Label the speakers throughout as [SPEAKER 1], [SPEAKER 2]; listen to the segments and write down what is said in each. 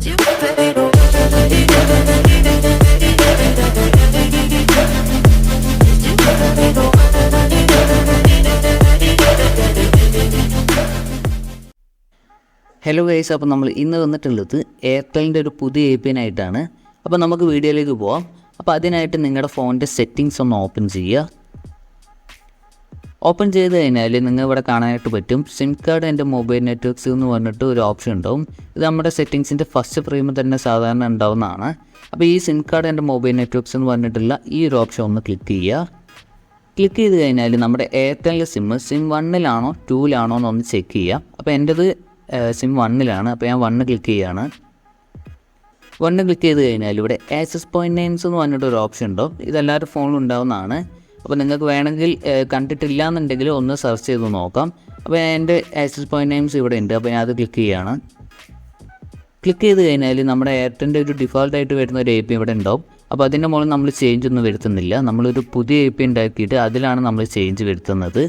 [SPEAKER 1] Hello guys, അപ്പോൾ നമ്മൾ ഇന്ന് വന്നിട്ടുള്ളത് എയർടെലിൻ്റെ ഒരു പുതിയ API ആയിട്ടാണ്. അപ്പോൾ നമുക്ക് വീഡിയോയിലേക്ക് പോവാം. അപ്പോൾ അതിനായിട്ട് നിങ്ങളുടെ ഫോണിൻ്റെ സെറ്റിങ്സ് ഒന്ന് ഓപ്പൺ ചെയ്യുക. ഓപ്പൺ ചെയ്ത് കഴിഞ്ഞാൽ നിങ്ങൾ ഇവിടെ കാണാനായിട്ട് പറ്റും SIM card and mobile networks എന്ന് പറഞ്ഞിട്ട് ഒരു ഓപ്ഷൻ ഉണ്ടാവും. ഇത് നമ്മുടെ സെറ്റിങ്സിൻ്റെ ഫസ്റ്റ് ഫ്രെയിമിൽ തന്നെ സാധാരണ ഉണ്ടാവുന്നതാണ്. അപ്പോൾ ഈ SIM card and mobile networks എന്ന് പറഞ്ഞിട്ടുള്ള ഈ ഒരു ഓപ്ഷൻ ഒന്ന് ക്ലിക്ക് ചെയ്യുക. ക്ലിക്ക് ചെയ്ത് കഴിഞ്ഞാൽ നമ്മുടെ എയർടെലിൻ്റെ സിം 1-ലാണോ 2-ലാണോ എന്നൊന്ന് ചെക്ക് ചെയ്യുക. അപ്പോൾ എൻ്റെത് സിം 1-ലാണ്. അപ്പോൾ ഞാൻ 1 ക്ലിക്ക് ചെയ്യുകയാണ്. 1 ക്ലിക്ക് ചെയ്ത് കഴിഞ്ഞാൽ ഇവിടെ ആക്സസ് പോയിൻ്റ് നെയിംസ് എന്ന് പറഞ്ഞിട്ടൊരു ഓപ്ഷൻ ഉണ്ടോ. ഇതെല്ലാവരും ഫോണിലും ഉണ്ടാവുന്നതാണ്. അപ്പോൾ നിങ്ങൾക്ക് വേണമെങ്കിൽ കണ്ടിട്ടില്ല എന്നുണ്ടെങ്കിൽ ഒന്ന് സെർച്ച് ചെയ്ത് നോക്കാം. അപ്പോൾ എൻ്റെ ആക്സസ് പോയിൻ്റ് നെയിംസ് ഇവിടെ ഉണ്ട്. അപ്പോൾ ഞാൻ അത് ക്ലിക്ക് ചെയ്യുകയാണ്. ക്ലിക്ക് ചെയ്ത് കഴിഞ്ഞാൽ നമ്മുടെ എയർടെലിൻ്റെ ഒരു ഡിഫോൾട്ടായിട്ട് വരുന്ന ഒരു API ഇവിടെ ഉണ്ടാവും. അപ്പോൾ അതിൻ്റെ മുകളിൽ നമ്മൾ ചേഞ്ച് ഒന്നും വരുത്തുന്നില്ല. നമ്മളൊരു പുതിയ API ഉണ്ടാക്കിയിട്ട് അതിലാണ് നമ്മൾ ചേഞ്ച് വരുത്തുന്നത്.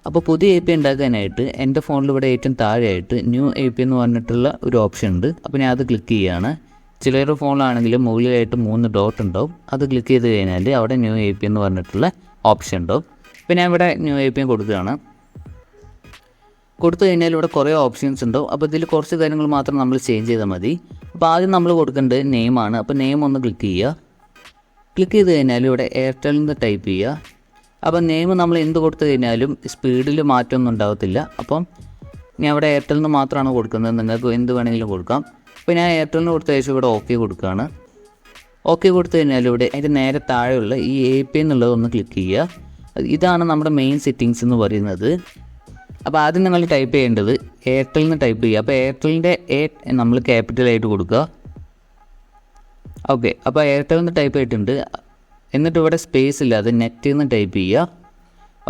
[SPEAKER 1] അപ്പോൾ പുതിയ API ഉണ്ടാക്കാനായിട്ട് എൻ്റെ ഫോണിൽ ഇവിടെ ഏറ്റവും താഴെയായിട്ട് ന്യൂ API എന്ന് പറഞ്ഞിട്ടുള്ള ഒരു ഓപ്ഷൻ ഉണ്ട്. അപ്പോൾ ഞാൻ അത് ക്ലിക്ക് ചെയ്യുകയാണ്. ചിലരുടെ ഫോണിലാണെങ്കിൽ മുകളിലായിട്ട് 3 ഡോട്ട് ഉണ്ടാവും. അത് ക്ലിക്ക് ചെയ്ത് കഴിഞ്ഞാൽ അവിടെ ന്യൂ API എന്ന് പറഞ്ഞിട്ടുള്ള ഓപ്ഷൻ ഉണ്ടാവും. അപ്പോൾ ഞാൻ ഇവിടെ ന്യൂ API കൊടുക്കുകയാണ്. കൊടുത്തു കഴിഞ്ഞാൽ ഇവിടെ കുറേ ഓപ്ഷൻസ് ഉണ്ടാവും. അപ്പോൾ ഇതിൽ കുറച്ച് കാര്യങ്ങൾ മാത്രം നമ്മൾ ചേഞ്ച് ചെയ്താൽ മതി. അപ്പോൾ ആദ്യം നമ്മൾ കൊടുക്കേണ്ടത് നെയിമാണ്. അപ്പോൾ നെയിം ഒന്ന് ക്ലിക്ക് ചെയ്യുക. ക്ലിക്ക് ചെയ്ത് കഴിഞ്ഞാൽ ഇവിടെ എയർടെലിൽ നിന്ന് ടൈപ്പ് ചെയ്യുക. അപ്പോൾ നെയിം നമ്മൾ എന്ത് കൊടുത്തു കഴിഞ്ഞാലും സ്പീഡിൽ മാറ്റമൊന്നും ഉണ്ടാകത്തില്ല. അപ്പം ഞാൻ ഇവിടെ എയർടെലിൽ നിന്ന് മാത്രമാണ് കൊടുക്കുന്നത്. നിങ്ങൾക്ക് എന്ത് വേണമെങ്കിലും കൊടുക്കാം. അപ്പോൾ ഞാൻ എയർടെലിന് കൊടുത്ത ശേഷം ഇവിടെ ഓക്കെ കൊടുക്കുകയാണ്. ഓക്കെ കൊടുത്തു കഴിഞ്ഞാൽ ഇവിടെ അതിൻ്റെ നേരെ താഴെയുള്ള ഈ API എന്നുള്ളത് ഒന്ന് ക്ലിക്ക് ചെയ്യുക. ഇതാണ് നമ്മുടെ മെയിൻ സെറ്റിങ്സ് എന്ന് പറയുന്നത്. അപ്പോൾ ആദ്യം നിങ്ങൾ ടൈപ്പ് ചെയ്യേണ്ടത് എയർടെലിൽ നിന്ന് ടൈപ്പ് ചെയ്യുക. അപ്പോൾ എയർടെലിൻ്റെ നമ്മൾ ക്യാപിറ്റലായിട്ട് കൊടുക്കുക. ഓക്കെ, അപ്പോൾ എയർടെലിൽ നിന്ന് ടൈപ്പ് ചെയ്തിട്ടുണ്ട്. എന്നിട്ട് ഇവിടെ സ്പേസ് ഇല്ലാതെ നെറ്റിൽ നിന്ന് ടൈപ്പ് ചെയ്യുക.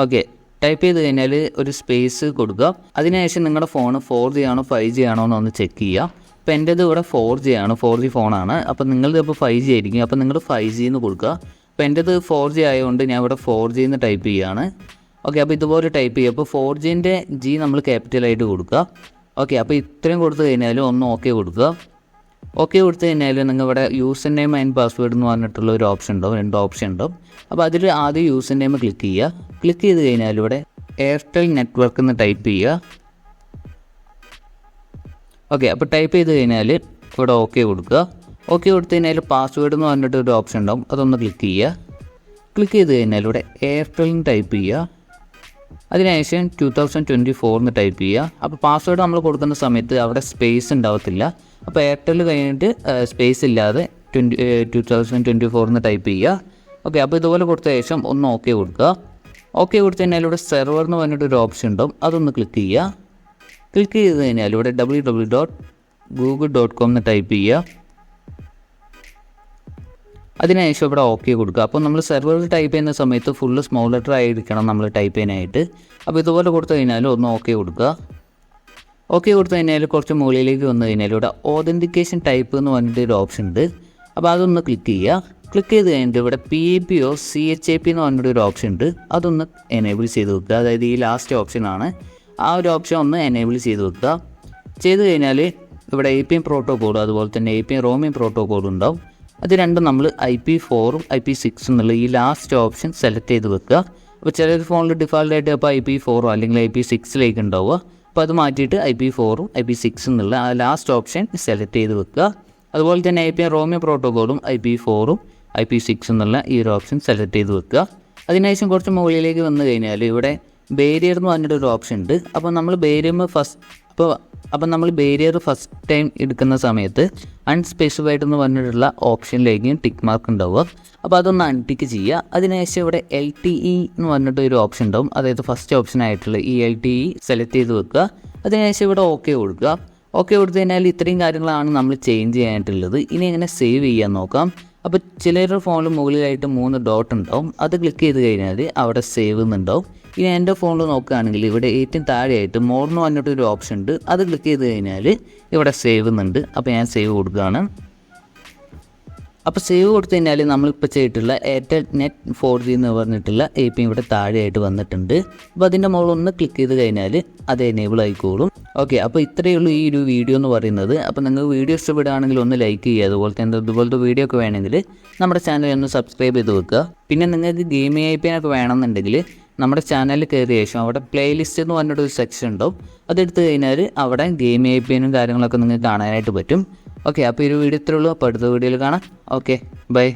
[SPEAKER 1] ഓക്കെ, ടൈപ്പ് ചെയ്ത് കഴിഞ്ഞാൽ ഒരു സ്പേസ് കൊടുക്കുക. അതിനുശേഷം നിങ്ങളുടെ ഫോൺ 4G ആണോ 5G ആണോ എന്നൊന്ന് ചെക്ക് ചെയ്യുക. അപ്പോൾ എൻ്റേത് ഇവിടെ 4G ആണ്, 4G ഫോണാണ്. അപ്പോൾ നിങ്ങളത് ഇപ്പോൾ 5G ആയിരിക്കും. അപ്പോൾ നിങ്ങൾ 5G എന്ന് കൊടുക്കുക. അപ്പോൾ എൻ്റേത് 4G ആയതുകൊണ്ട് ഞാൻ ഇവിടെ 4G എന്ന് ടൈപ്പ് ചെയ്യുകയാണ്. ഓക്കെ, അപ്പോൾ ഇതുപോലെ ടൈപ്പ് ചെയ്യുക. അപ്പോൾ 4Gൻ്റെ G നമ്മൾ ക്യാപിറ്റലായിട്ട് കൊടുക്കുക. ഓക്കെ, അപ്പോൾ ഇത്രയും കൊടുത്തു കഴിഞ്ഞാൽ ഒന്ന് ഓക്കെ കൊടുക്കുക. ഓക്കെ കൊടുത്തു കഴിഞ്ഞാൽ നിങ്ങൾ ഇവിടെ യൂസർ നെയിം ആൻഡ് പാസ്വേഡ് എന്ന് പറഞ്ഞിട്ടുള്ള ഒരു ഓപ്ഷൻ ഉണ്ടാവും. 2 ഓപ്ഷൻ ഉണ്ടാവും. അപ്പോൾ അതിൽ ആദ്യം യൂസർ നെയിം ക്ലിക്ക് ചെയ്യുക. ക്ലിക്ക് ചെയ്ത് കഴിഞ്ഞാൽ ഇവിടെ എയർടെൽ നെറ്റ്വർക്ക് എന്ന് ടൈപ്പ് ചെയ്യുക. ഓക്കെ, അപ്പോൾ ടൈപ്പ് ചെയ്ത് കഴിഞ്ഞാൽ ഇവിടെ ഓക്കെ കൊടുക്കുക. ഓക്കെ കൊടുത്തു കഴിഞ്ഞാൽ പാസ്വേഡ് എന്ന് പറഞ്ഞിട്ട് ഒരു ഓപ്ഷൻ ഉണ്ടാവും. അതൊന്ന് ക്ലിക്ക് ചെയ്യുക. ക്ലിക്ക് ചെയ്ത് കഴിഞ്ഞാൽ ഇവിടെ എയർടെലിന് ടൈപ്പ് ചെയ്യുക. അതിനുശേഷം 2024 എന്ന് ടൈപ്പ് ചെയ്യുക. അപ്പോൾ പാസ്വേഡ് നമ്മൾ കൊടുക്കുന്ന സമയത്ത് അവിടെ സ്പേസ് ഉണ്ടാവത്തില്ല. അപ്പോൾ എയർടെൽ കഴിഞ്ഞിട്ട് സ്പേസ് ഇല്ലാതെ 2024 എന്ന് ടൈപ്പ് ചെയ്യുക. ഓക്കെ, അപ്പോൾ ഇതുപോലെ കൊടുത്ത ശേഷം ഒന്ന് ഓക്കെ കൊടുക്കുക. ഓക്കെ കൊടുത്തു കഴിഞ്ഞാൽ ഇവിടെ സെർവർ എന്ന് പറഞ്ഞിട്ടൊരു ഓപ്ഷൻ ഉണ്ടാവും. അതൊന്ന് ക്ലിക്ക് ചെയ്യുക. ക്ലിക്ക് ചെയ്ത് കഴിഞ്ഞാൽ ഇവിടെ www.google.com എന്ന് ടൈപ്പ് ചെയ്യുക. അതിനുശേഷം ഇവിടെ ഓക്കെ കൊടുക്കുക. അപ്പോൾ നമ്മൾ സെർവറിൽ ടൈപ്പ് ചെയ്യുന്ന സമയത്ത് ഫുള്ള് സ്മോൾ ലെറ്റർ ആയിരിക്കണം നമ്മൾ ടൈപ്പ് ചെയ്യാനായിട്ട്. അപ്പോൾ ഇതുപോലെ കൊടുത്തു കഴിഞ്ഞാൽ ഒന്ന് ഓക്കെ കൊടുക്കുക. ഓക്കെ കൊടുത്തു കഴിഞ്ഞാൽ കുറച്ച് മുകളിലേക്ക് വന്നു കഴിഞ്ഞാൽ ഇവിടെ ഓതൻറ്റിക്കേഷൻ ടൈപ്പ് എന്ന് പറഞ്ഞിട്ട് ഒരു ഓപ്ഷൻ ഉണ്ട്. അപ്പോൾ അതൊന്ന് ക്ലിക്ക് ചെയ്യുക. ക്ലിക്ക് ചെയ്ത് കഴിഞ്ഞിട്ട് ഇവിടെ PAPO CHAP എന്ന് പറഞ്ഞിട്ടൊരു ഓപ്ഷൻ ഉണ്ട്. അതൊന്ന് എനേബിൾ ചെയ്ത് വെക്കുക. അതായത് ഈ ലാസ്റ്റ് ഓപ്ഷനാണ്. ആ ഒരു ഓപ്ഷൻ ഒന്ന് എനേബിൾ ചെയ്ത് വെക്കുക. ചെയ്ത് കഴിഞ്ഞാൽ ഇവിടെ API പ്രോട്ടോക്കോളും അതുപോലെ തന്നെ API റോമിംഗ് പ്രോട്ടോക്കോളും ഉണ്ടാവും. അത് രണ്ടും നമ്മൾ IP4ഉം IP6 എന്നുള്ള ഈ ലാസ്റ്റ് ഓപ്ഷൻ സെലക്ട് ചെയ്ത് വെക്കുക. അപ്പോൾ ചില ഫോണിൽ ഡിഫോൾട്ടായിട്ട് അപ്പോൾ IP4 അല്ലെങ്കിൽ IP6 ഉണ്ടാവുക. അപ്പോൾ അത് മാറ്റിയിട്ട് IP4ഉം IP6 എന്നുള്ള ആ ലാസ്റ്റ് ഓപ്ഷൻ സെലക്ട് ചെയ്ത് വെക്കുക. അതുപോലെ തന്നെ API റോമിംഗ് പ്രോട്ടോക്കോളും IP4ഉം IP6 എന്നുള്ള ഈ ഒരു ഓപ്ഷൻ സെലക്ട് ചെയ്ത് വെക്കുക. അതിനുശേഷം കുറച്ച് മുകളിലേക്ക് വന്നു കഴിഞ്ഞാൽ ഇവിടെ ബാരിയർ എന്ന് പറഞ്ഞിട്ടൊരു ഓപ്ഷൻ ഉണ്ട്. അപ്പോൾ നമ്മൾ ബാരിയർ ഫസ്റ്റ് ടൈം എടുക്കുന്ന സമയത്ത് അൺസ്പെസിഫൈഡ് എന്ന് പറഞ്ഞിട്ടുള്ള ഓപ്ഷനിലേക്ക് ടിക്ക് മാർക്ക് ഉണ്ടാവുക. അപ്പോൾ അതൊന്ന് അൺടിക്ക് ചെയ്യുക. അതിനുശേഷം ഇവിടെ LTE എന്ന് പറഞ്ഞിട്ട് ഒരു ഓപ്ഷൻ ഉണ്ടാവും. അതായത് ഫസ്റ്റ് ഓപ്ഷൻ ആയിട്ടുള്ള ഈ LTE സെലക്ട് ചെയ്ത് വെക്കുക. അതിനുശേഷം ഇവിടെ ഓക്കെ കൊടുക്കുക. ഓക്കെ കൊടുത്തു കഴിഞ്ഞാൽ ഇത്രയും കാര്യങ്ങളാണ് നമ്മൾ ചേഞ്ച് ചെയ്യാനായിട്ടുള്ളത്. ഇനി എങ്ങനെ സേവ് ചെയ്യാൻ നോക്കാം. അപ്പോൾ ചിലരുടെ ഫോണിൽ മുകളിലായിട്ട് 3 ഡോട്ട് ഉണ്ടാവും. അത് ക്ലിക്ക് ചെയ്ത് കഴിഞ്ഞാൽ അവിടെ സേവ് എന്നുണ്ടാവും. ഇനി എൻ്റെ ഫോണിൽ നോക്കുകയാണെങ്കിൽ ഇവിടെ ഏറ്റവും താഴെയായിട്ട് മോർ എന്ന് പറഞ്ഞിട്ടൊരു ഓപ്ഷൻ ഉണ്ട്. അത് ക്ലിക്ക് ചെയ്ത് കഴിഞ്ഞാൽ ഇവിടെ സേവ് എന്നുണ്ട്. അപ്പോൾ ഞാൻ സേവ് കൊടുക്കുകയാണ്. അപ്പോൾ സേവ് കൊടുത്തു കഴിഞ്ഞാൽ നമ്മളിപ്പോൾ ചെയ്തിട്ടുള്ള എയർടെൽ നെറ്റ് 4G എന്ന് പറഞ്ഞിട്ടുള്ള API ഇവിടെ താഴെയായിട്ട് വന്നിട്ടുണ്ട്. അപ്പോൾ അതിൻ്റെ മുകളിൽ ഒന്ന് ക്ലിക്ക് ചെയ്ത് കഴിഞ്ഞാൽ അത് എനേബിൾ ആയിക്കോളും. ഓക്കെ, അപ്പോൾ ഇത്രയേ ഉള്ളൂ ഈ ഒരു വീഡിയോ എന്ന് പറയുന്നത്. അപ്പോൾ നിങ്ങൾക്ക് വീഡിയോ ഇഷ്ടപ്പെടുകയാണെങ്കിൽ ഒന്ന് ലൈക്ക് ചെയ്യുക. ഇതുപോലത്തെ വീഡിയോ ഒക്കെ വേണമെങ്കിൽ നമ്മുടെ ചാനൽ ഒന്ന് സബ്സ്ക്രൈബ് ചെയ്ത് വെക്കുക. പിന്നെ നിങ്ങൾക്ക് ഗെയിമിംഗ് API ഒക്കെ വേണമെന്നുണ്ടെങ്കിൽ നമ്മുടെ ചാനലിൽ കയറിയ ശേഷം അവിടെ പ്ലേലിസ്റ്റ് എന്ന് പറഞ്ഞിട്ടൊരു സെക്ഷൻ ഉണ്ടാവും. അതെടുത്ത് കഴിഞ്ഞാൽ അവിടെ ഗെയിമിംഗ് API കാര്യങ്ങളൊക്കെ നിങ്ങൾക്ക് കാണാനായിട്ട് പറ്റും. ഓക്കെ, അപ്പോൾ ഈ ഒരു വീഡിയോ ഇത്രയേ ഉള്ളൂ. അപ്പോൾ അടുത്ത വീഡിയോയിൽ കാണാം. Okay, by.